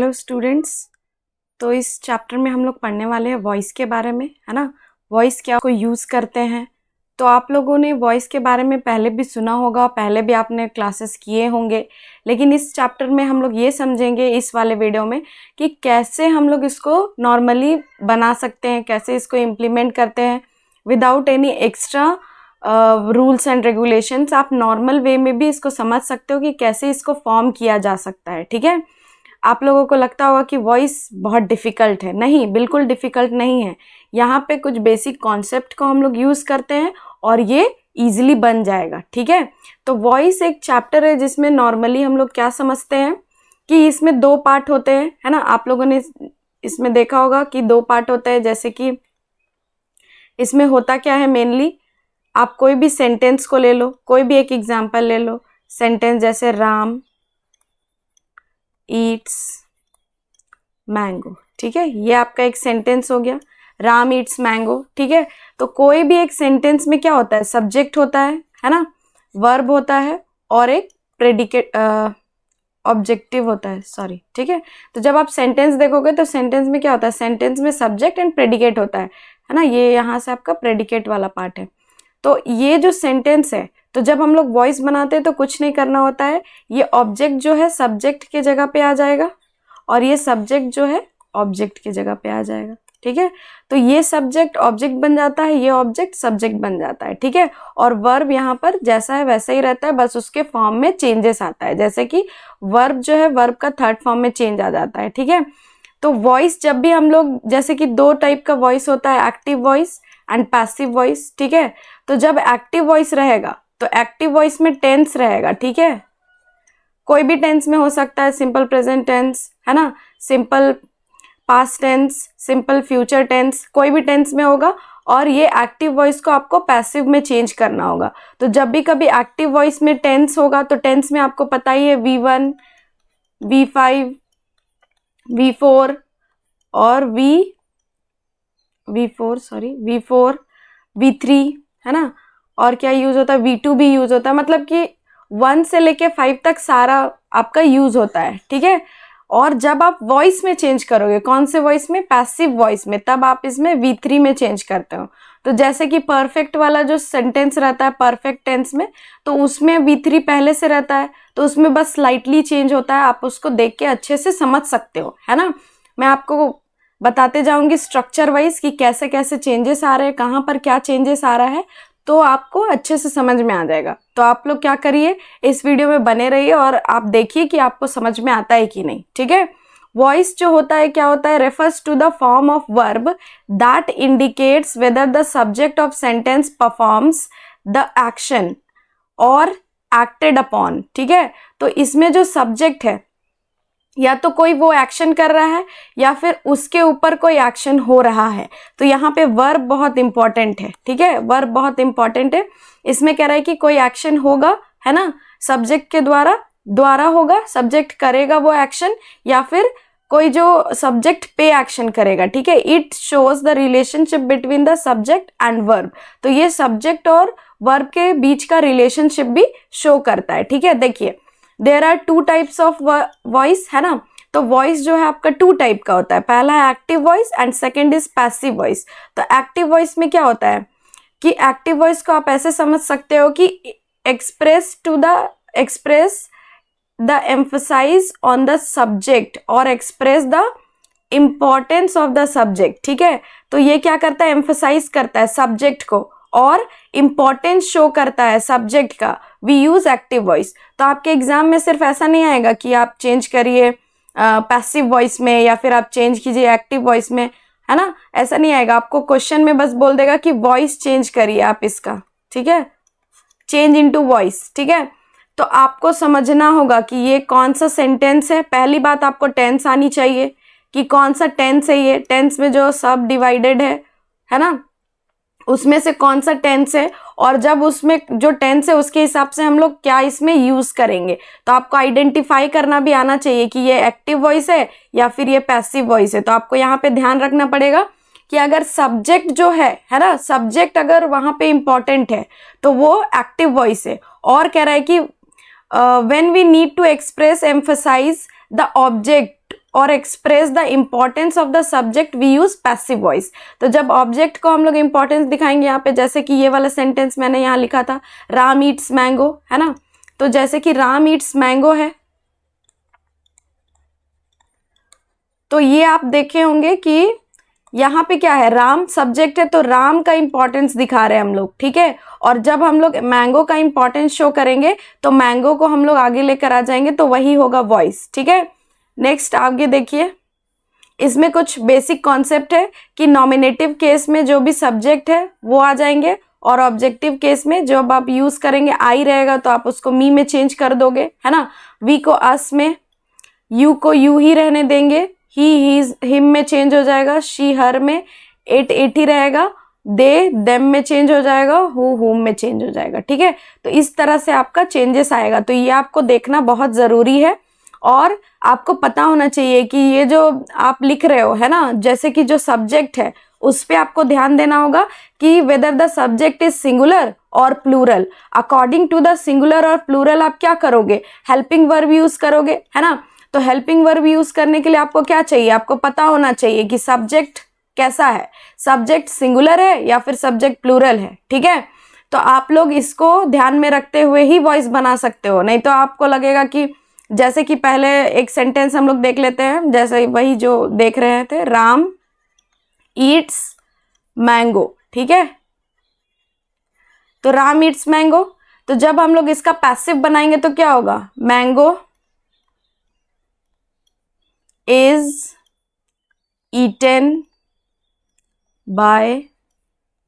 Hello students. तो इस chapter में हम लोग पढ़ने वाले हैं वॉइस के बारे में, है ना। वॉइस क्या को यूज़ करते हैं। तो आप लोगों ने वॉइस के बारे में पहले भी सुना होगा, पहले भी आपने क्लासेस किए होंगे, लेकिन इस चैप्टर में हम लोग ये समझेंगे इस वाले वीडियो में कि कैसे हम लोग इसको नॉर्मली बना सकते हैं, कैसे इसको इम्प्लीमेंट करते हैं without any extra rules and regulations. आप नॉर्मल वे में भी इसको समझ सकते हो कि कैसे इसको फॉर्म किया जा सकता है, ठीक है। आप लोगों को लगता होगा कि वॉइस बहुत डिफ़िकल्ट है, नहीं, बिल्कुल डिफ़िकल्ट नहीं है। यहाँ पे कुछ बेसिक कॉन्सेप्ट को हम लोग यूज़ करते हैं और ये इजीली बन जाएगा, ठीक है। तो वॉइस एक चैप्टर है जिसमें नॉर्मली हम लोग क्या समझते हैं कि इसमें दो पार्ट होते हैं, है ना। आप लोगों ने इसमें देखा होगा कि दो पार्ट होते हैं। जैसे कि इसमें होता क्या है मेनली, आप कोई भी सेंटेंस को ले लो, कोई भी एक एग्जाम्पल ले लो। सेंटेंस जैसे राम ईट्स मैंगो, ठीक है, ये आपका एक सेंटेंस हो गया, राम ईट्स मैंगो, ठीक है। तो कोई भी एक सेंटेंस में क्या होता है, सब्जेक्ट होता है ना, वर्ब होता है और एक प्रेडिकेट ऑब्जेक्टिव होता है, सॉरी, ठीक है। तो जब आप सेंटेंस देखोगे तो सेंटेंस में क्या होता है, सेंटेंस में सब्जेक्ट एंड प्रेडिकेट होता है ना। ये यहाँ से आपका प्रेडिकेट वाला पार्ट है। तो ये जो सेंटेंस है, तो जब हम लोग वॉइस बनाते हैं तो कुछ नहीं करना होता है, ये ऑब्जेक्ट जो है सब्जेक्ट के जगह पे आ जाएगा और ये सब्जेक्ट जो है ऑब्जेक्ट की जगह पे आ जाएगा, ठीक है। तो ये सब्जेक्ट ऑब्जेक्ट बन जाता है, ये ऑब्जेक्ट सब्जेक्ट बन जाता है, ठीक है। और वर्ब यहाँ पर जैसा है वैसा ही रहता है, बस उसके फॉर्म में चेंजेस आता है। जैसे कि वर्ब जो है, वर्ब का थर्ड फॉर्म में चेंज आ जाता है, ठीक है। तो वॉइस जब भी हम लोग, जैसे कि दो टाइप का वॉइस होता है, active voice and passive voice, ठीक है। तो जब एक्टिव वॉइस रहेगा तो एक्टिव वॉइस में टेंस रहेगा, ठीक है। कोई भी टेंस में हो सकता है, सिंपल प्रेजेंट टेंस, है ना, simple past tense, simple future tense, कोई भी टेंस में होगा। और ये एक्टिव वॉइस को आपको पैसिव में चेंज करना होगा। तो जब भी कभी एक्टिव वॉइस में टेंस होगा तो टेंस में आपको पता ही है V1, V5, V4 और V4, V3, है ना। और क्या यूज होता है, V2 भी यूज होता है, मतलब कि 1 से लेके 5 तक सारा आपका यूज होता है, ठीक है। और जब आप वॉइस में चेंज करोगे, कौन से वॉइस में, पैसिव वॉइस में, तब आप इसमें V3 में चेंज करते हो। तो जैसे कि परफेक्ट वाला जो सेंटेंस रहता है परफेक्ट टेंस में, तो उसमें V3 पहले से रहता है, तो उसमें बस स्लाइटली चेंज होता है। आप उसको देख के अच्छे से समझ सकते हो, है ना। मैं आपको बताते जाऊंगी स्ट्रक्चर वाइज कि कैसे कैसे चेंजेस आ रहे हैं, कहाँ पर क्या चेंजेस आ रहा है, तो आपको अच्छे से समझ में आ जाएगा। तो आप लोग क्या करिए, इस वीडियो में बने रहिए और आप देखिए कि आपको समझ में आता है कि नहीं, ठीक है। वॉइस जो होता है क्या होता है, refers to the form of verb that indicates whether the subject of sentence performs the action और एक्टेड अपॉन, ठीक है। तो इसमें जो सब्जेक्ट है, या तो कोई वो एक्शन कर रहा है या फिर उसके ऊपर कोई एक्शन हो रहा है। तो यहाँ पे वर्ब बहुत इंपॉर्टेंट है, ठीक है, वर्ब बहुत इंपॉर्टेंट है। इसमें कह रहा है कि कोई एक्शन होगा, है ना, सब्जेक्ट के द्वारा होगा, सब्जेक्ट करेगा वो एक्शन, या फिर कोई जो सब्जेक्ट पे एक्शन करेगा, ठीक है। It shows the relationship between the subject and verb. तो ये सब्जेक्ट और वर्ब के बीच का रिलेशनशिप भी शो करता है, ठीक है। देखिए, there are 2 types of voice, है ना। तो वॉइस जो है आपका 2 टाइप का होता है, पहला है active voice and second is passive voice. तो एक्टिव वॉइस में क्या होता है कि एक्टिव वॉइस को आप ऐसे समझ सकते हो कि express the emphasis on the subject और express the importance of the subject, ठीक है। तो ये क्या करता है, एम्फसाइज करता है सब्जेक्ट को और इम्पोर्टेंस शो करता है सब्जेक्ट का। We use active voice. तो आपके एग्जाम में सिर्फ ऐसा नहीं आएगा कि आप चेंज करिए पैसिव वॉइस में या फिर आप चेंज कीजिए एक्टिव वॉइस में, है ना, ऐसा नहीं आएगा। आपको क्वेश्चन में बस बोल देगा कि वॉइस चेंज करिए आप इसका, ठीक है, चेंज इनटू वॉइस, ठीक है। तो आपको समझना होगा कि ये कौन सा सेंटेंस है। पहली बात, आपको टेंस आनी चाहिए कि कौन सा टेंस है ये, टेंस में जो सब डिवाइडेड है ना, उसमें से कौन सा टेंस है, और जब उसमें जो टेंस है उसके हिसाब से हम लोग क्या इसमें यूज करेंगे। तो आपको आइडेंटिफाई करना भी आना चाहिए कि ये एक्टिव वॉइस है या फिर ये पैसिव वॉइस है। तो आपको यहाँ पे ध्यान रखना पड़ेगा कि अगर सब्जेक्ट जो है ना, सब्जेक्ट अगर वहां पे इंपॉर्टेंट है तो वो एक्टिव वॉइस है। और कह रहा है कि when we need to express emphasis the object और express the importance of the subject we use passive voice. तो जब ऑब्जेक्ट को हम लोग इम्पोर्टेंस दिखाएंगे यहाँ पे, जैसे कि ये वाला सेंटेंस मैंने यहाँ लिखा था, राम ईट्स मैंगो, है ना। तो जैसे कि राम ईट्स मैंगो है, तो ये आप देखे होंगे कि यहाँ पे क्या है, राम सब्जेक्ट है, तो राम का इंपॉर्टेंस दिखा रहे हैं हम लोग, ठीक है। और जब हम लोग मैंगो का इंपॉर्टेंस शो करेंगे तो मैंगो को हम लोग आगे लेकर आ जाएंगे, तो वही होगा वॉइस, ठीक है। नेक्स्ट आगे देखिए, इसमें कुछ बेसिक कॉन्सेप्ट है कि नॉमिनेटिव केस में जो भी सब्जेक्ट है वो आ जाएंगे, और ऑब्जेक्टिव केस में जब आप यूज करेंगे आई रहेगा तो आप उसको मी में चेंज कर दोगे, है ना। वी को अस में, यू को यू ही रहने देंगे, ही हिज हिम में चेंज हो जाएगा, शी हर में, इट ही रहेगा, दे देम में चेंज हो जाएगा, हु हुम में चेंज हो जाएगा, ठीक है। तो इस तरह से आपका चेंजेस आएगा, तो ये आपको देखना बहुत ज़रूरी है। और आपको पता होना चाहिए कि ये जो आप लिख रहे हो, है ना, जैसे कि जो सब्जेक्ट है उस पे आपको ध्यान देना होगा कि whether the subject is singular और plural. According to the singular और प्लूरल आप क्या करोगे, हेल्पिंग वर्ब यूज करोगे, है ना। तो हेल्पिंग वर्ब यूज करने के लिए आपको क्या चाहिए, आपको पता होना चाहिए कि सब्जेक्ट कैसा है, सब्जेक्ट सिंगुलर है या फिर सब्जेक्ट प्लूरल है, ठीक है। तो आप लोग इसको ध्यान में रखते हुए ही वॉइस बना सकते हो, नहीं तो आपको लगेगा कि जैसे कि पहले एक सेंटेंस हम लोग देख लेते हैं, जैसे वही जो देख रहे थे, राम ईट्स मैंगो, ठीक है। तो राम ईट्स मैंगो, तो जब हम लोग इसका पैसिव बनाएंगे तो क्या होगा, mango is eaten by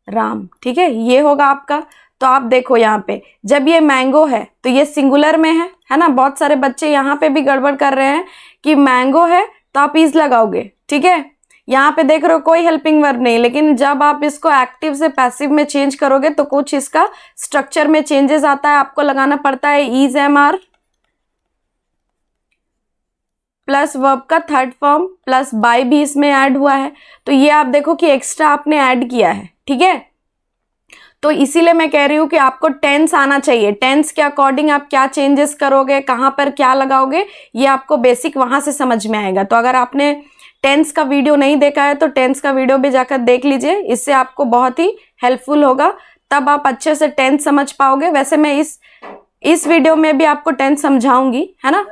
Ram, ठीक है, ये होगा आपका। तो आप देखो यहाँ पे जब ये मैंगो है तो ये सिंगुलर में है ना। बहुत सारे बच्चे यहाँ पे भी गड़बड़ कर रहे हैं कि मैंगो है तो आप इज लगाओगे, ठीक है। यहाँ पे देख रहे हो कोई हेल्पिंग वर्ब नहीं, लेकिन जब आप इसको एक्टिव से पैसिव में चेंज करोगे तो कुछ इसका स्ट्रक्चर में चेंजेस आता है, आपको लगाना पड़ता है is am are plus verb का थर्ड फॉर्म प्लस बाय भी इसमें ऐड हुआ है, तो ये आप देखो कि एक्स्ट्रा आपने ऐड किया है, ठीक है। तो इसीलिए मैं कह रही हूं कि आपको टेंस आना चाहिए, टेंस के अकॉर्डिंग आप क्या चेंजेस करोगे, कहां पर क्या लगाओगे, ये आपको बेसिक वहां से समझ में आएगा। तो अगर आपने टेंस का वीडियो नहीं देखा है तो टेंस का वीडियो भी जाकर देख लीजिए, इससे आपको बहुत ही हेल्पफुल होगा, तब आप अच्छे से टेंस समझ पाओगे। वैसे मैं इस वीडियो में भी आपको टेंस समझाऊंगी, है ना।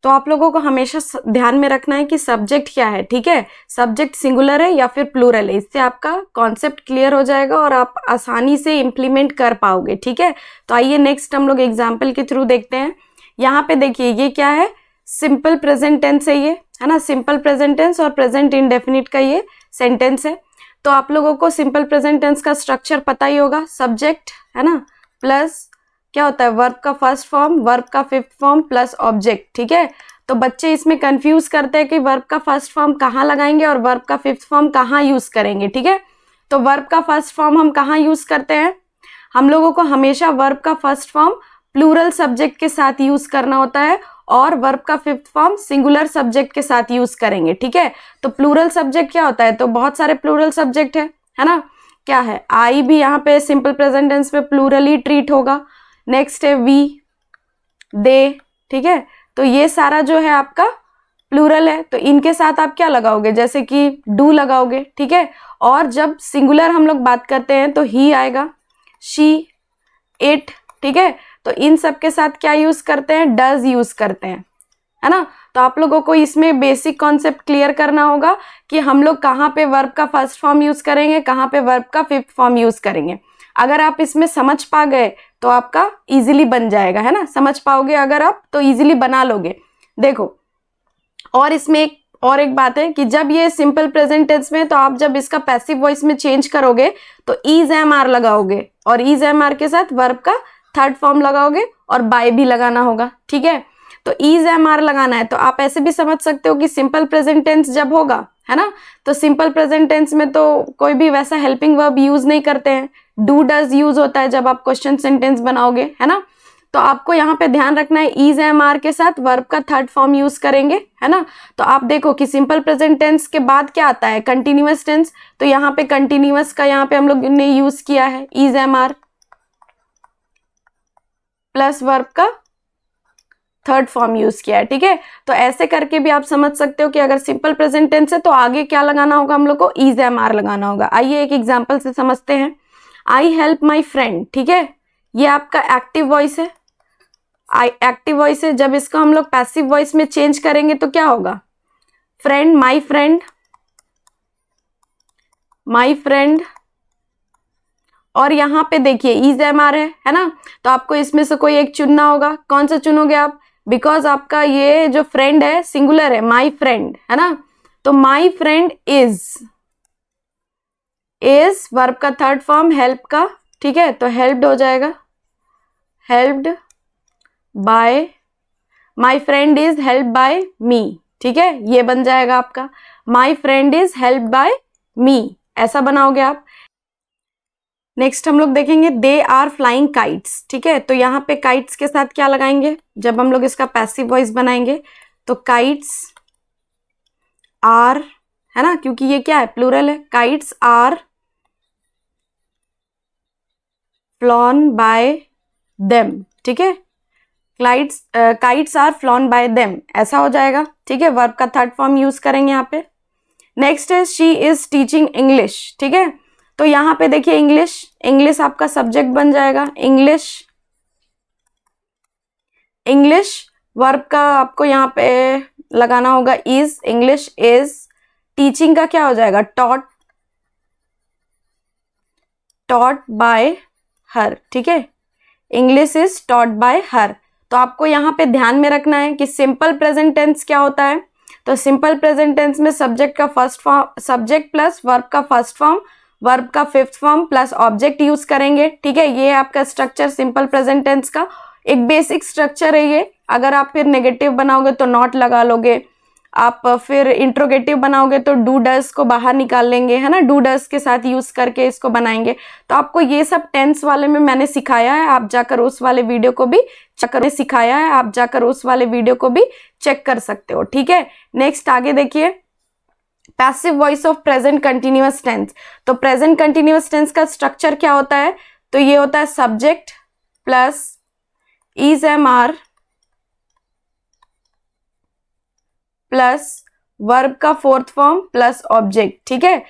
तो आप लोगों को हमेशा ध्यान में रखना है कि सब्जेक्ट क्या है, ठीक है, सब्जेक्ट सिंगुलर है या फिर प्लूरल है, इससे आपका कॉन्सेप्ट क्लियर हो जाएगा और आप आसानी से इम्प्लीमेंट कर पाओगे, ठीक है। तो आइए नेक्स्ट हम लोग एग्जाम्पल के थ्रू देखते हैं। यहाँ पे देखिए ये क्या है, सिंपल प्रेजेंट टेंस है ये, है ना, सिंपल प्रेजेंट टेंस और प्रेजेंट इंडेफिनिट का ये सेंटेंस है। तो आप लोगों को सिंपल प्रेजेंट टेंस का स्ट्रक्चर पता ही होगा, सब्जेक्ट, है ना, प्लस क्या होता है, वर्ब का फर्स्ट फॉर्म, वर्ब का फिफ्थ फॉर्म प्लस ऑब्जेक्ट, ठीक है। तो बच्चे इसमें कंफ्यूज करते हैं कि वर्ब का फर्स्ट फॉर्म कहाँ लगाएंगे और वर्ब का फिफ्थ फॉर्म कहाँ यूज करेंगे, ठीक है। तो वर्ब का फर्स्ट फॉर्म हम कहाँ यूज करते हैं, हम लोगों को हमेशा वर्ब का फर्स्ट फॉर्म प्लूरल सब्जेक्ट के साथ यूज करना होता है और वर्ब का फिफ्थ फॉर्म सिंगुलर सब्जेक्ट के साथ यूज करेंगे, ठीक है। तो प्लूरल सब्जेक्ट क्या होता है, तो बहुत सारे प्लूरल सब्जेक्ट है ना, क्या है, आई भी यहाँ पे सिंपल प्रेजेंट टेंस पे प्लूरल ही ट्रीट होगा। नेक्स्ट है वी, दे, ठीक है। तो ये सारा जो है आपका प्लूरल है, तो इनके साथ आप क्या लगाओगे, जैसे कि डू लगाओगे, ठीक है। और जब सिंगुलर हम लोग बात करते हैं तो ही आएगा, शी, इट, ठीक है। तो इन सब के साथ क्या यूज करते हैं, डज यूज करते हैं, है ना। तो आप लोगों को इसमें बेसिक कॉन्सेप्ट क्लियर करना होगा कि हम लोग कहाँ पे वर्ब का फर्स्ट फॉर्म यूज करेंगे, कहाँ पे वर्ब का फिफ्थ फॉर्म यूज करेंगे। अगर आप इसमें समझ पा गए तो आपका इजीली बन जाएगा, है ना, समझ पाओगे अगर आप तो इजीली बना लोगे। देखो और इसमें एक बात है कि जब ये सिंपल प्रेजेंट टेंस में, तो आप जब इसका पैसिव वॉइस में चेंज करोगे तो इज एम आर लगाओगे और इज एम आर के साथ वर्ब का थर्ड फॉर्म लगाओगे और बाय भी लगाना होगा, ठीक है। तो इज एम आर लगाना है, तो आप ऐसे भी समझ सकते हो कि सिंपल प्रेजेंट टेंस जब होगा, है ना, तो सिंपल प्रेजेंट टेंस में तो कोई भी वैसा हेल्पिंग वर्ब यूज नहीं करते हैं, डू डज यूज होता है जब आप क्वेश्चन सेंटेंस बनाओगे, है ना। तो आपको यहाँ पे ध्यान रखना है इज एम आर के साथ वर्ब का थर्ड फॉर्म यूज करेंगे, है ना। तो आप देखो कि सिंपल प्रेजेंट टेंस के बाद क्या आता है, कंटिन्यूअस टेंस। तो यहाँ पे कंटिन्यूअस का यहाँ पे हम लोग ने यूज किया है is am are plus verb का थर्ड फॉर्म यूज किया है, ठीक है। तो ऐसे करके भी आप समझ सकते हो कि अगर सिंपल प्रेजेंट टेंस है तो आगे क्या लगाना होगा, हम लोग को इज एम आर लगाना होगा। आइए एक एग्जाम्पल से समझते हैं। आई हेल्प माई फ्रेंड, ठीक है, ये आपका एक्टिव वॉइस है, आई एक्टिव वॉइस है। जब इसको हम लोग पैसिव वॉइस में चेंज करेंगे तो क्या होगा, friend, my friend, my friend. और यहाँ पे देखिए इज एम आर है ना, तो आपको इसमें से कोई एक चुनना होगा। कौन सा चुनोगे आप, बिकॉज आपका ये जो फ्रेंड है सिंगुलर है, माई फ्रेंड है ना, तो माई फ्रेंड इज वर्ब का थर्ड फॉर्म हेल्प का, ठीक है, तो हेल्प्ड हो जाएगा, helped by, my friend is help by me, ठीक है, ये बन जाएगा आपका my friend is help by me, ऐसा बनाओगे आप। नेक्स्ट हम लोग देखेंगे दे आर फ्लाइंग काइट्स, ठीक है, तो यहाँ पे काइट्स के साथ क्या लगाएंगे, जब हम लोग इसका पैसिव वॉइस बनाएंगे तो काइट्स आर, है ना, क्योंकि ये क्या है, प्लूरल है, kites are flown by them, ठीक है, kites are flown by them, ऐसा हो जाएगा, ठीक है, वर्ब का थर्ड फॉर्म यूज करेंगे यहाँ पे। नेक्स्ट है शी इज टीचिंग इंग्लिश, ठीक है, तो यहाँ पे देखिए इंग्लिश, इंग्लिश आपका सब्जेक्ट बन जाएगा, इंग्लिश, इंग्लिश वर्ब का आपको यहाँ पे लगाना होगा इज, इंग्लिश इज, टीचिंग का क्या हो जाएगा, टॉट, टॉट बाय हर, ठीक है, इंग्लिश इज टॉट बाय हर। तो आपको यहाँ पे ध्यान में रखना है कि सिंपल प्रेजेंट टेंस क्या होता है, तो सिंपल प्रेजेंट टेंस में सब्जेक्ट का first form, subject plus verb का फर्स्ट फॉर्म, वर्ब का fifth form plus object use करेंगे, ठीक है, ये आपका स्ट्रक्चर सिंपल प्रेजेंट टेंस का एक बेसिक स्ट्रक्चर है ये। अगर आप फिर नेगेटिव बनाओगे तो नॉट लगा लोगे, आप फिर इंट्रोगेटिव बनाओगे तो डू डस को बाहर निकाल लेंगे, है ना, डू डस के साथ यूज करके इसको बनाएंगे। तो आपको ये सब टेंस वाले में मैंने सिखाया है, आप जाकर उस वाले वीडियो को भी चेक कर सकते हो, ठीक है। नेक्स्ट आगे देखिए passive voice of present continuous tense. तो प्रेजेंट कंटिन्यूअस टेंस का स्ट्रक्चर क्या होता है, तो ये होता है subject plus is am are plus verb का फोर्थ फॉर्म प्लस ऑब्जेक्ट, ठीक है,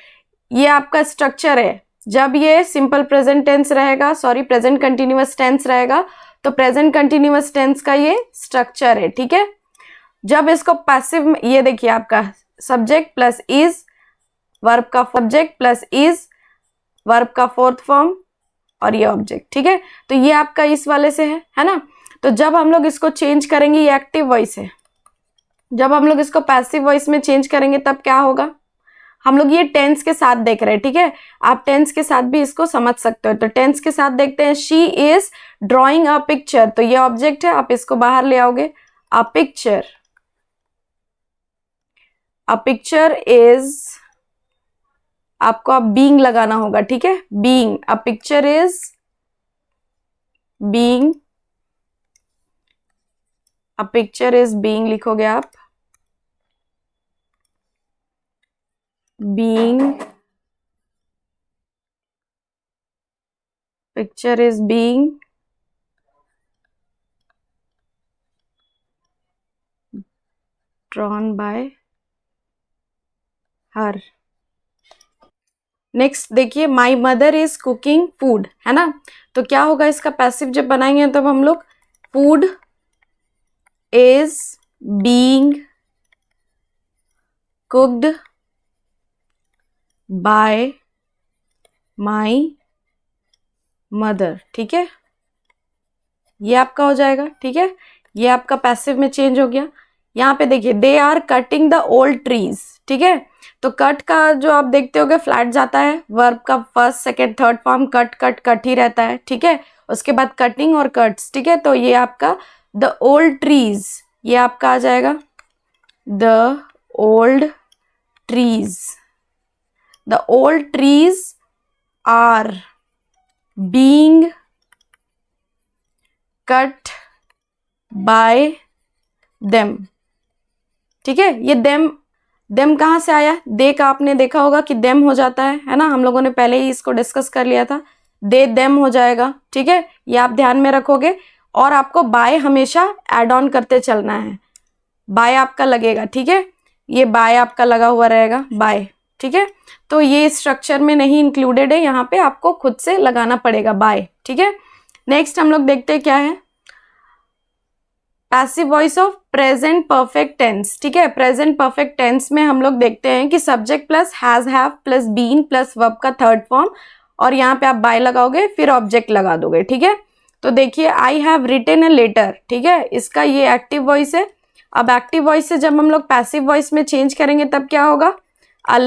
ये आपका स्ट्रक्चर है। जब ये सिंपल प्रेजेंट टेंस रहेगा, सॉरी प्रेजेंट कंटिन्यूअस टेंस रहेगा, तो प्रेजेंट कंटिन्यूअस टेंस का ये स्ट्रक्चर है, ठीक है। जब इसको पैसिव में, ये देखिए आपका सब्जेक्ट प्लस इज, वर्ब का सब्जेक्ट प्लस इज, वर्ब का फोर्थ फॉर्म और ये ऑब्जेक्ट, ठीक है, तो ये आपका इस वाले से है ना। तो जब हम लोग इसको चेंज करेंगे, ये एक्टिव वॉइस है, जब हम लोग इसको पैसिव वॉइस में चेंज करेंगे तब क्या होगा, हम लोग ये टेंस के साथ देख रहे हैं, ठीक है, आप टेंस के साथ भी इसको समझ सकते हो। तो टेंस के साथ देखते हैं, she is drawing a picture, तो ये ऑब्जेक्ट है, आप इसको बाहर ले आओगे, a picture, a picture is, आपको अब बीइंग लगाना होगा, ठीक है, being, a picture is being, a picture is being लिखोगे आप, being, picture is being drawn by her. Next देखिए my mother is cooking food, है ना, तो क्या होगा इसका पैसिव जब बनाएंगे तब हम लोग, food is being cooked bye my mother, ठीक है, ये आपका हो जाएगा, ठीक है, ये आपका पैसिव में चेंज हो गया। यहाँ पे देखिए they are cutting the old trees, ठीक है, तो कट का जो आप देखते होगे फ्लैट जाता है, वर्ब का first second third form cut cut cut ही रहता है, ठीक है, उसके बाद कटिंग और कट्स, ठीक है, तो ये आपका द ओल्ड ट्रीज, ये आपका आ जाएगा the old trees, the old trees are being cut by them, ठीक है, ये देम कहाँ से आया, दे का आपने देखा होगा कि देम हो जाता है ना, हम लोगों ने पहले ही इसको डिस्कस कर लिया था, दे देम हो जाएगा, ठीक है, ये आप ध्यान में रखोगे। और आपको बाय हमेशा ऐड ऑन करते चलना है। बाय आपका लगेगा, ठीक है, ये बाय आपका लगा हुआ रहेगा, बाय, ठीक है। तो ये स्ट्रक्चर में नहीं इंक्लूडेड है, यहाँ पे आपको खुद से लगाना पड़ेगा बाय, ठीक है। नेक्स्ट हम लोग देखते हैं क्या है, passive voice of present perfect tense, ठीक है। प्रेजेंट परफेक्ट टेंस में हम लोग देखते हैं कि subject plus has have plus been plus verb का थर्ड फॉर्म, और यहाँ पे आप बाय लगाओगे फिर ऑब्जेक्ट लगा दोगे, ठीक है। तो देखिए I have written a letter, ठीक है, इसका ये एक्टिव वॉइस है। अब एक्टिव वॉइस से जब हम लोग पैसिव वॉइस में चेंज करेंगे तब क्या होगा, अ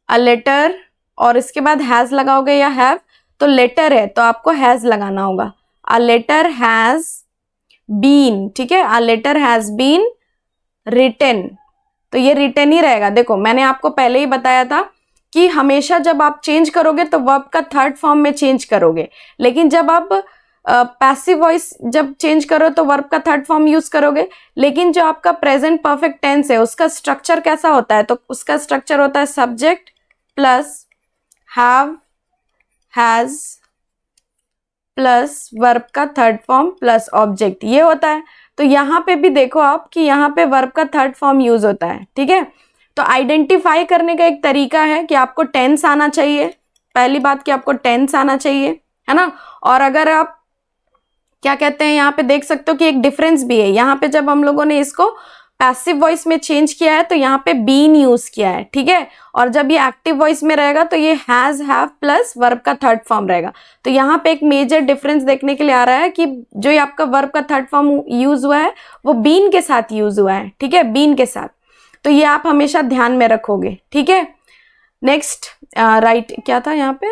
लेटर और इसके बाद हैज लगाओगे या हैव, तो लेटर है तो आपको हैज लगाना होगा। अ लेटर हैज बीन, ठीक है, a letter has been written, तो ये रिटन ही रहेगा। देखो मैंने आपको पहले ही बताया था कि हमेशा जब आप चेंज करोगे तो वर्ब का थर्ड फॉर्म में चेंज करोगे, लेकिन जब आप पैसिव वॉइस जब चेंज करो तो वर्ब का थर्ड फॉर्म यूज करोगे। लेकिन जो आपका प्रेजेंट परफेक्ट टेंस है उसका स्ट्रक्चर कैसा होता है, तो उसका स्ट्रक्चर होता है subject plus have has plus verb का थर्ड फॉर्म प्लस ऑब्जेक्ट, ये होता है। तो यहाँ पे भी देखो आप कि यहाँ पे वर्ब का थर्ड फॉर्म यूज होता है, ठीक है। तो आइडेंटिफाई करने का एक तरीका है कि आपको टेंस आना चाहिए, पहली बात कि आपको टेंस आना चाहिए, है ना। और अगर आप क्या कहते हैं, यहाँ पे देख सकते हो कि एक डिफरेंस भी है, यहाँ पे जब हम लोगों ने इसको पैसिव वॉइस में चेंज किया है तो यहाँ पे बीन यूज किया है, ठीक है। और जब ये एक्टिव वॉइस में रहेगा तो ये हैज हैव प्लस वर्ब का थर्ड फॉर्म रहेगा। तो यहाँ पे एक मेजर डिफरेंस देखने के लिए आ रहा है कि जो ये आपका वर्ब का थर्ड फॉर्म यूज हुआ है वो बीन के साथ यूज हुआ है, ठीक है, बीन के साथ। तो ये आप हमेशा ध्यान में रखोगे, ठीक है। नेक्स्ट राइट क्या था यहाँ पे,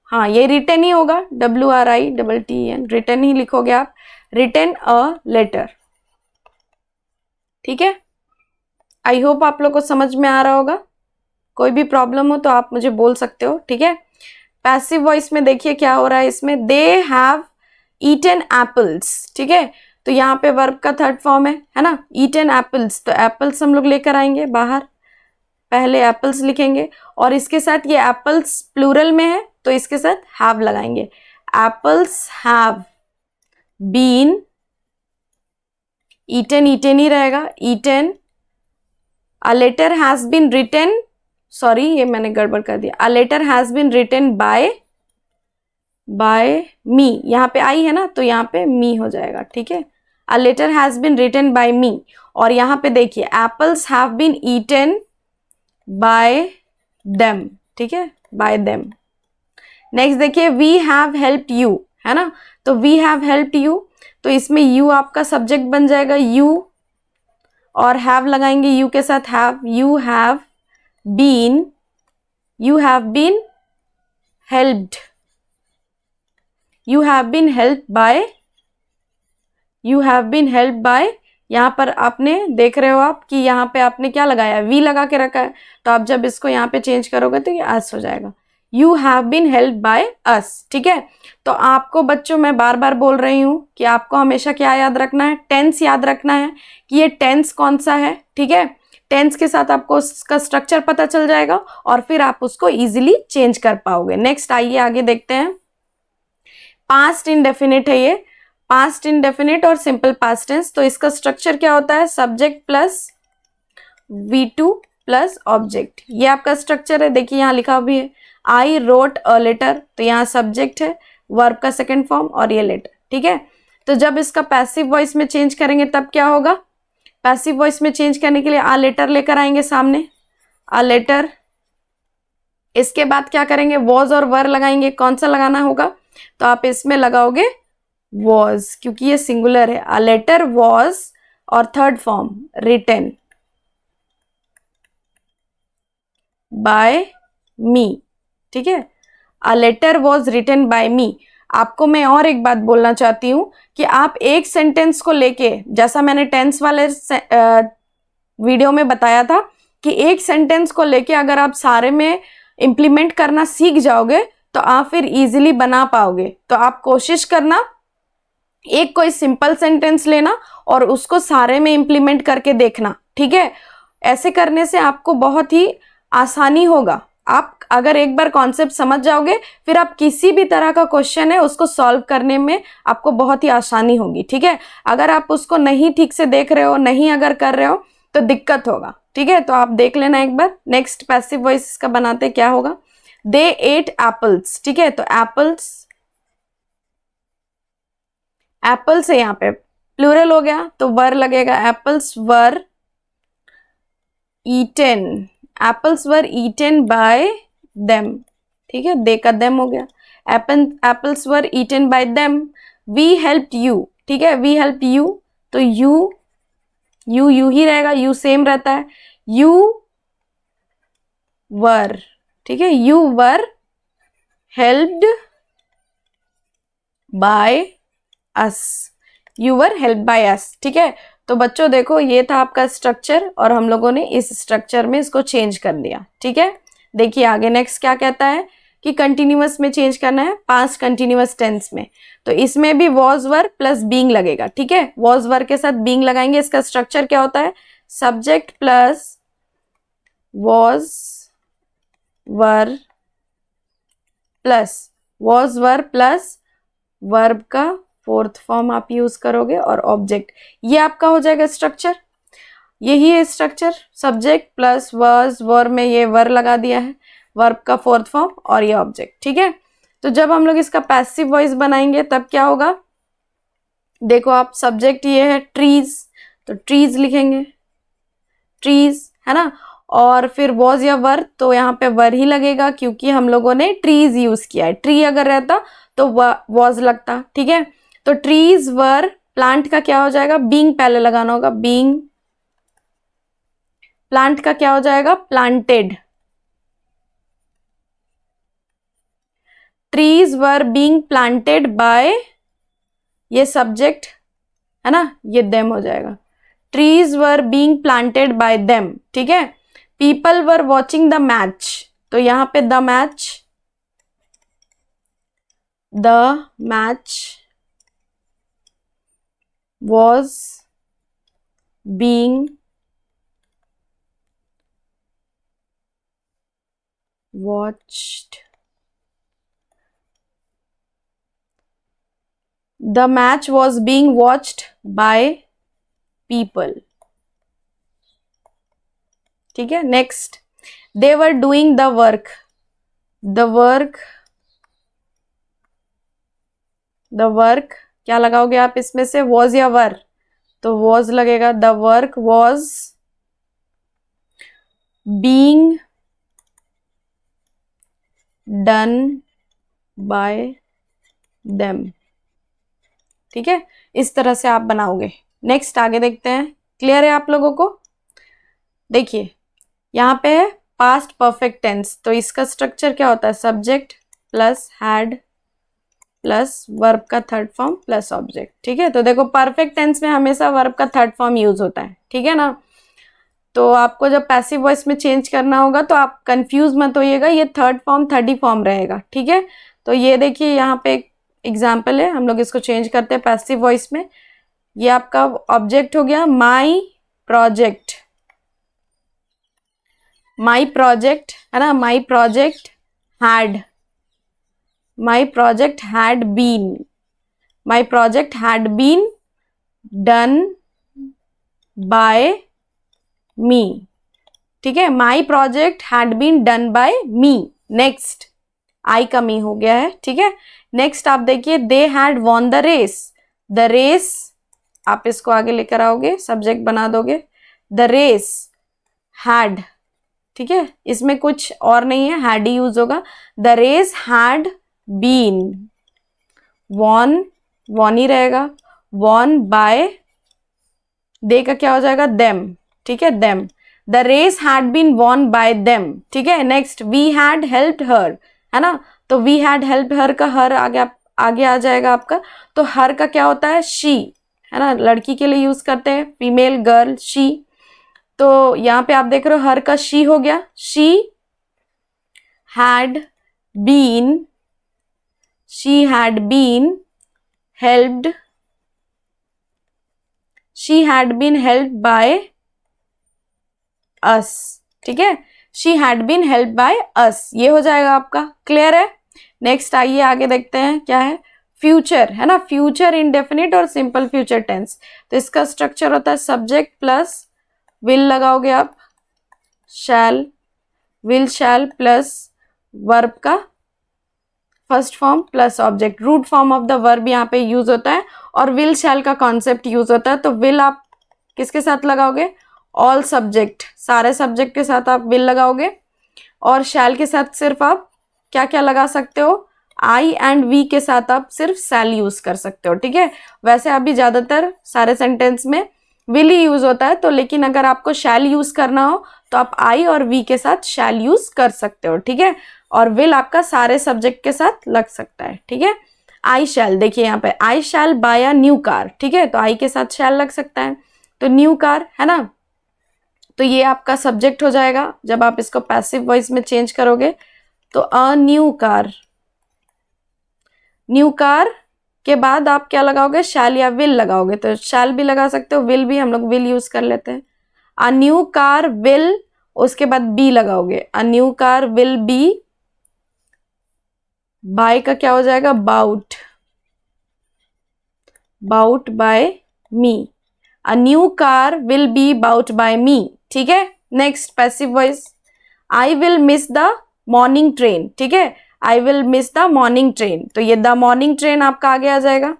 हाँ ये रिटन ही होगा, WRITTEN, रिटन ही लिखोगे आप, रिटन अ लेटर, ठीक है। आई होप आप लोग को समझ में आ रहा होगा, कोई भी प्रॉब्लम हो तो आप मुझे बोल सकते हो, ठीक है। पैसिव वॉइस में देखिए क्या हो रहा है इसमें, दे हैव ईटन एप्पल्स, ठीक है। तो यहाँ पे वर्ब का थर्ड फॉर्म है ना, ईटन एप्पल्स, तो एप्पल्स हम लोग लेकर आएंगे बाहर, पहले एप्पल्स लिखेंगे और इसके साथ ये एप्पल्स प्लूरल में है तो इसके साथ हैव लगाएंगे। Apples have been eaten, eaten ही रहेगा, eaten. A letter has been written, sorry ये मैंने गड़बड़ कर दिया, a letter has been written by me, यहाँ पे आई है ना तो यहाँ पे मी हो जाएगा, ठीक है। A letter has been written by me, और यहाँ पे देखिए apples have been eaten by them, ठीक है, बाय देम। नेक्स्ट देखिए वी हैव हेल्प्ड यू, है ना, तो वी हैव हेल्प्ड यू, तो इसमें यू आपका सब्जेक्ट बन जाएगा, यू और हैव लगाएंगे यू के साथ have, you have been helped, you have been helped by, यहाँ पर आपने देख रहे हो आप कि यहाँ पे आपने क्या लगाया, वी लगा के रखा है, तो आप जब इसको यहाँ पे चेंज करोगे तो ये अस हो जाएगा, you have been helped by us, ठीक है। तो आपको बच्चों मैं बार बार बोल रही हूँ कि आपको हमेशा क्या याद रखना है, टेंस याद रखना है कि ये टेंस कौन सा है, ठीक है। टेंस के साथ आपको उसका स्ट्रक्चर पता चल जाएगा और फिर आप उसको इजीली चेंज कर पाओगे। नेक्स्ट आइए आगे देखते हैं, पास्ट इंडेफिनिट है ये, पास्ट इंडेफिनिट और सिंपल पास्ट टेंस। तो इसका स्ट्रक्चर क्या होता है, subject plus V2 plus object, ये आपका स्ट्रक्चर है। देखिए यहाँ लिखा भी है आई रोट अ लेटर, तो यहाँ सब्जेक्ट है, वर्ब का सेकंड फॉर्म और ये लेटर, ठीक है। तो जब इसका पैसिव वॉइस में चेंज करेंगे तब क्या होगा, पैसिव वॉइस में चेंज करने के लिए आ लेटर लेकर आएंगे सामने, आ लेटर। इसके बाद क्या करेंगे, वॉज और वर लगाएंगे, कौन सा लगाना होगा, तो आप इसमें लगाओगे वॉज, क्योंकि ये सिंगुलर है, अ लेटर वॉज और third form written by me, ठीक है, a letter was written by me. आपको मैं और एक बात बोलना चाहती हूँ कि आप एक सेंटेंस को लेके, जैसा मैंने टेंस वाले वीडियो में बताया था कि एक सेंटेंस को लेके अगर आप सारे में इम्प्लीमेंट करना सीख जाओगे तो आप फिर इजीली बना पाओगे। तो आप कोशिश करना एक कोई सिंपल सेंटेंस लेना और उसको सारे में इम्प्लीमेंट करके देखना, ठीक है। ऐसे करने से आपको बहुत ही आसानी होगा, आप अगर एक बार कॉन्सेप्ट समझ जाओगे फिर आप किसी भी तरह का क्वेश्चन है उसको सॉल्व करने में आपको बहुत ही आसानी होगी, ठीक है। अगर आप उसको नहीं ठीक से देख रहे हो, नहीं अगर कर रहे हो तो दिक्कत होगा, ठीक है। तो आप देख लेना एक बार। नेक्स्ट पैसिव वॉइस का बनाते क्या होगा, दे एट एप्पल्स, ठीक है। तो एप्पल्स, एप्पल्स है यहाँ पे प्लूरल हो गया तो वर लगेगा, apples were eaten, apples were eaten by them, ठीक है। दे का देम हो गया, apples were eaten by them, we helped you, ठीक है। वी हेल्प्ड यू, तो यू ही रहेगा, यू सेम रहता है, यू वर, ठीक है। You were helped by us, you were help by us, ठीक है। तो बच्चों देखो ये था आपका स्ट्रक्चर और हम लोगों ने इस स्ट्रक्चर में इसको चेंज कर दिया, ठीक है। देखिए आगे नेक्स्ट क्या कहता है कि कंटिन्यूअस में चेंज करना है, पास्ट कंटिन्यूअस टेंस में। तो इसमें भी वॉज वर प्लस बीइंग लगेगा, ठीक है। वॉज वर के साथ बीइंग लगाएंगे। इसका स्ट्रक्चर क्या होता है, subject plus was were plus verb का फोर्थ फॉर्म आप यूज करोगे और ऑब्जेक्ट, ये आपका हो जाएगा स्ट्रक्चर। यही है स्ट्रक्चर, सब्जेक्ट प्लस वर्स, वर में ये वर लगा दिया है, वर्ब का फोर्थ फॉर्म और ये ऑब्जेक्ट, ठीक है। तो जब हम लोग इसका पैसिव वॉइस बनाएंगे तब क्या होगा, देखो आप सब्जेक्ट ये है ट्रीज, तो ट्रीज लिखेंगे, ट्रीज है ना। और फिर वॉज या वर, तो यहाँ पे वर ही लगेगा क्योंकि हम लोगों ने ट्रीज यूज किया है। ट्री अगर रहता तो वॉज लगता, ठीक है। तो ट्रीज वर, प्लांट का क्या हो जाएगा, बीइंग पहले लगाना होगा, बीइंग, प्लांट का क्या हो जाएगा, planted, trees were being planted by, ये सब्जेक्ट है ना, ये देम हो जाएगा, trees were being planted by them, ठीक है। People were watching the match, तो यहां पे the match was being watched, the match was being watched by people, ठीक है। Next, they were doing the work, the work क्या लगाओगे आप इसमें से, was या were, तो was लगेगा, the work was being done by them, ठीक है। इस तरह से आप बनाओगे। नेक्स्ट आगे देखते हैं, क्लियर है आप लोगों को। देखिए यहाँ पे है पास्ट परफेक्ट टेंस, तो इसका स्ट्रक्चर क्या होता है, subject plus had plus verb का थर्ड फॉर्म प्लस ऑब्जेक्ट, ठीक है। तो देखो परफेक्ट टेंस में हमेशा वर्ब का थर्ड फॉर्म यूज होता है, ठीक है ना। तो आपको जब पैसिव वॉइस में चेंज करना होगा तो आप कंफ्यूज मत होइएगा, ये थर्ड फॉर्म थर्ड ही फॉर्म रहेगा, ठीक है। तो ये देखिए यहाँ पे एक एग्जाम्पल है, हम लोग इसको चेंज करते हैं पैसिव वॉइस में। ये आपका ऑब्जेक्ट हो गया माई प्रोजेक्ट, माई प्रोजेक्ट है ना, my project had, my project had been, my project had been done by me, ठीक है। My project had been done by me. Next I का मी हो गया है, ठीक है। नेक्स्ट आप देखिए they had won the race, the race आप इसको आगे लेकर आओगे, सब्जेक्ट बना दोगे, द रेस हैड, ठीक है। इसमें कुछ और नहीं है, हैड ही यूज होगा, the race had been won, won ही रहेगा, वॉन बाय, दे का क्या हो जाएगा, देम, ठीक है, them, the race had been won by them, ठीक है। Next we had helped her, है ना, तो वी हैड हेल्प्ड हर का हर आगे आ जाएगा आपका। तो हर का क्या होता है, शी, है ना, लड़की के लिए यूज करते हैं, फीमेल गर्ल शी। तो यहाँ पे आप देख रहे हो हर का शी हो गया, she had been, she had been helped, she had been helped by us, ठीक है। She had been help by us, ये हो जाएगा आपका। क्लियर है? नेक्स्ट आइए आगे देखते हैं क्या है। फ्यूचर है ना, फ्यूचर इंडेफिनिट और सिंपल फ्यूचर टेंस। तो इसका स्ट्रक्चर होता है सब्जेक्ट प्लस विल लगाओगे आप, shall, will shall plus verb का first form plus object. Root form of the verb यहाँ पे यूज होता है और विल शैल का कॉन्सेप्ट यूज होता है। तो विल आप किसके साथ लगाओगे? ऑल सब्जेक्ट, सारे सब्जेक्ट के साथ आप विल लगाओगे। और शैल के साथ सिर्फ आप क्या क्या लगा सकते हो? आई एंड वी के साथ आप सिर्फ शैल यूज कर सकते हो। ठीक है, वैसे अभी ज्यादातर सारे सेंटेंस में विल ही यूज होता है, तो लेकिन अगर आपको शैल यूज करना हो तो आप आई और वी के साथ शैल यूज कर सकते हो। ठीक है, और विल आपका सारे सब्जेक्ट के साथ लग सकता है। ठीक है, आई शैल, देखिए यहाँ पे आई शैल बाय अ न्यू कार। ठीक है, तो आई के साथ शैल लग सकता है, तो न्यू कार है ना, तो ये आपका सब्जेक्ट हो जाएगा। जब आप इसको पैसिव वॉइस में चेंज करोगे तो अ न्यू कार, न्यू कार के बाद आप क्या लगाओगे? शैल या विल लगाओगे। तो शैल भी लगा सकते हो, विल भी, हम लोग विल यूज कर लेते हैं। अ न्यू कार विल, उसके बाद बी लगाओगे, a new car will be, by का क्या हो जाएगा? Bought, bought by me, a new car will be bought by me. ठीक है, next passive voice, I will miss the morning train. ठीक है, I will miss the morning train, तो ये द मॉर्निंग ट्रेन आपका आगे आ जाएगा,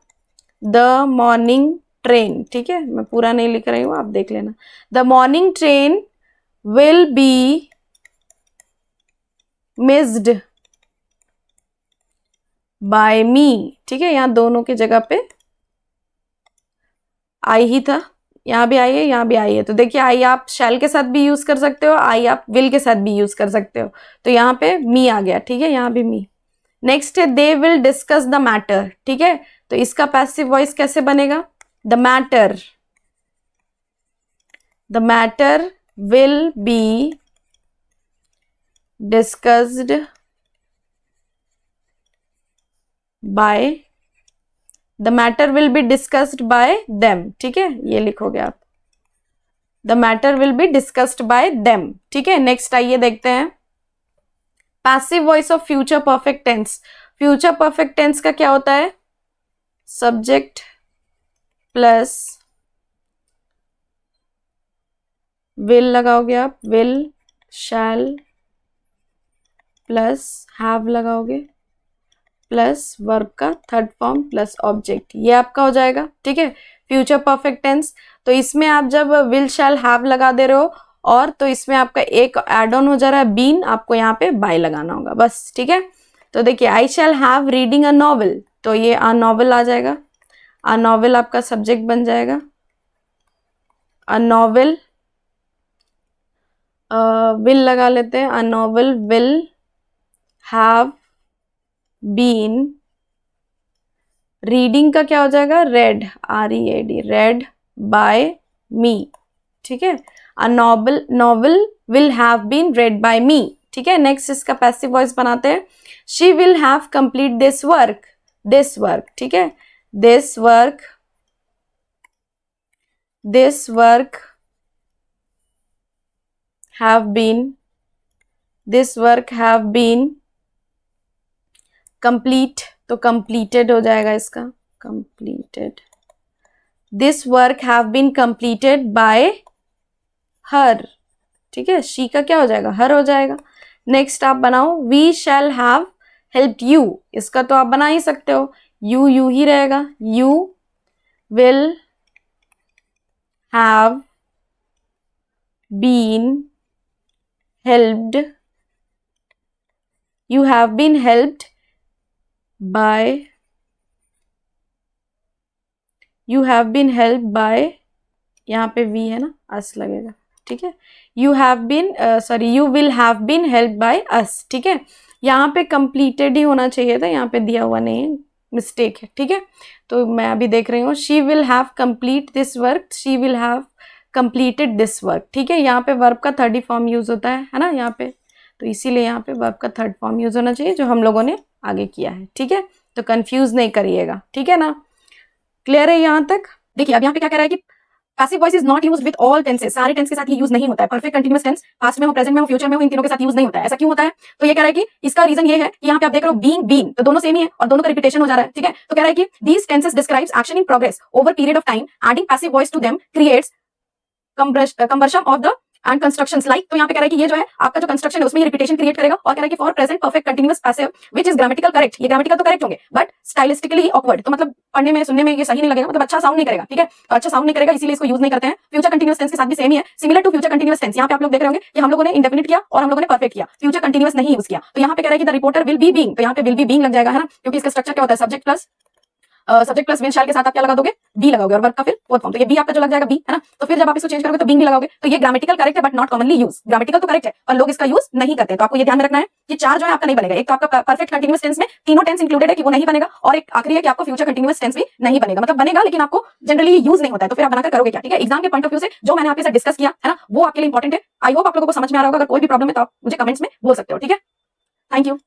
द मॉर्निंग ट्रेन। ठीक है, मैं पूरा नहीं लिख रही हूं, आप देख लेना। The morning train will be missed by me. ठीक है, यहां दोनों की जगह पे आई ही था, यहाँ भी आई है, यहाँ भी आई है। तो देखिए आई आप शैल के साथ भी यूज कर सकते हो, आई आप विल के साथ भी यूज कर सकते हो। तो यहाँ पे मी आ गया। ठीक है, यहाँ भी मी। नेक्स्ट है they will discuss the matter. ठीक है, तो इसका पैसिव वॉइस कैसे बनेगा? The matter, the matter will be discussed by, the matter will be discussed by them. ठीक है, ये लिखोगे आप, the matter will be discussed by them. ठीक है, नेक्स्ट आइए देखते हैं passive voice of future perfect tense. Future perfect tense का क्या होता है? सब्जेक्ट प्लस विल लगाओगे आप, विल शैल प्लस हैव लगाओगे प्लस वर्ब का थर्ड फॉर्म प्लस ऑब्जेक्ट, ये आपका हो जाएगा। ठीक है, फ्यूचर परफेक्ट टेंस। तो इसमें आप जब विल शैल हैव लगा दे रहे हो और तो इसमें आपका एक एड ऑन हो जा रहा है बीन, आपको यहाँ पे बाय लगाना होगा बस। ठीक है, तो देखिए I shall have reading a novel, तो ये अ नॉवल आ जाएगा, अ नॉवल आपका सब्जेक्ट बन जाएगा। अ नॉवल, विल लगा लेते हैं, a novel will have been, reading का क्या हो जाएगा? Read, READ, read by me. ठीक है, a novel, novel will have been read by me. ठीक है, नेक्स्ट इसका पैसिव वॉइस बनाते हैं, she will have complete this work, this work. ठीक है, this work, this work have been, this work have been complete, तो completed हो जाएगा इसका, completed, this work have been completed by हर। ठीक है, शी का क्या हो जाएगा? हर हो जाएगा। नेक्स्ट आप बनाओ we shall have helped you, इसका तो आप बना ही सकते हो, यू ही रहेगा, you will have been helped, you have been helped by, you have been help by, यहाँ पे वी है ना, अस लगेगा। ठीक है, you have been, sorry, you will have been help by us. ठीक है, यहाँ पे कंप्लीटेड ही होना चाहिए था, यहाँ पे दिया हुआ नहीं है, मिस्टेक है। ठीक है, तो मैं अभी देख रही हूँ, she will have complete this work, she will have completed this work. ठीक है, यहाँ पे वर्ब का थर्ड फॉर्म यूज होता है ना यहाँ पे, तो इसीलिए यहाँ पे वर्ब का थर्ड फॉर्म यूज होना चाहिए जो हम लोगों ने आगे किया है। ठीक है, तो कंफ्यूज नहीं करिएगा। ठीक है ना, क्लियर है यहाँ तक? देखिए अब यहाँ पे क्या कह रहा है कि passive voice is not use with all tenses, सारे टेंस के साथ ये यूज नहीं होता है। परफेक्ट कंटीन्यूअस टेंस पास्ट में हो, प्रेजेंट में हो, फ्यूचर में हो, इन तीनों के साथ यूज नहीं होता है। ऐसा क्यों होता है? तो ये कह रहा है कि इसका रीजन ये है कि यहाँ पे आप देख रहे हो बीइंग बीइंग, तो दोनों सेम ही है और दोनों का रिपीटेशन हो जा रहा है, ठीक है। तो कह रहा है कि these tenses describes action in progress over period of time, adding passive voice to them creates conversion of the and constructions like. तो यहाँ पे कह रहा है कि ये जो है आपका जो कंस्ट्रक्शन है उसमें ये रिपीटेशन क्रिएट करेगा, और कह रहा है कि for present perfect continuous passive which is grammatical correct, ये ग्रामेटिकल तो करेक्ट होंगे बट स्टाइलिस्टिकली ऑकवर्ड, तो मतलब पढ़ने में सुनने में ये सही नहीं लगेगा, मतलब अच्छा साउंड नहीं करेगा, ठीक है। तो अच्छा साउंड नहीं करेगा इसीलिए इसको यूज नहीं करते हैं। फ्यूचर कंटीन्यूअस टेंस के साथ भी सेम ही है, similar to future continuous tense. यहाँ पे आप लोग देख रहे होंगे कि हम लोगों ने इंडेफिनिट किया और हम लोगों ने परफेक्ट किया, फ्यूचर कंटीन्यूअस नहीं यूज किया। तो यहाँ पे कह रहा है कि the reporter will be being, तो यहाँ पे विल बी बीइंग लग जाएगा, है ना, क्योंकि इसका स्ट्रक्चर क्या होता है, सब्जेक्ट प्लस विल शैल के साथ आप क्या लगा दोगे, बी लगाओगे, और वर्ब का फिर फोर्थ फॉर्म, तो ये बी आपका जो लग जाएगा बी, है ना। तो फिर जब आप इसको चेंज करोगे तो बीइंग भी लगाओगे, तो ये ग्रामेटिकल करेक्ट है but not commonly use. Grammatical तो करेक्ट है और लोग इसका यूज नहीं करते, तो आपको ये ध्यान में रखना है कि चार जो है आपका नहीं बनेगा। एक तो आपका परफेक्ट कंटीन्यूअस टेंस में तीनों टेंस इंक्लूडेड है कि वो नहीं बनेगा, और एक आखिरी है कि आपको फ्यूचर कंटीन्यूअस टेंस भी नहीं बनेगा, मतलब बनेगा लेकिन आपको जनरली यूज नहीं होता है, तो फिर आप बनाकर करोगे क्या, ठीक है। एग्जाम के पॉइंट ऑफ व्यू से जो मैंने आपके साथ डिस्कस किया है ना, वो आपके लिए इंपॉर्टेंट है। आई होप आप लोगों को समझ में आ रहा होगा। अगर कोई भी प्रॉब्लम है तो आप मुझे कमेंट्स में बोल सकते हो, ठीक है। Thank you.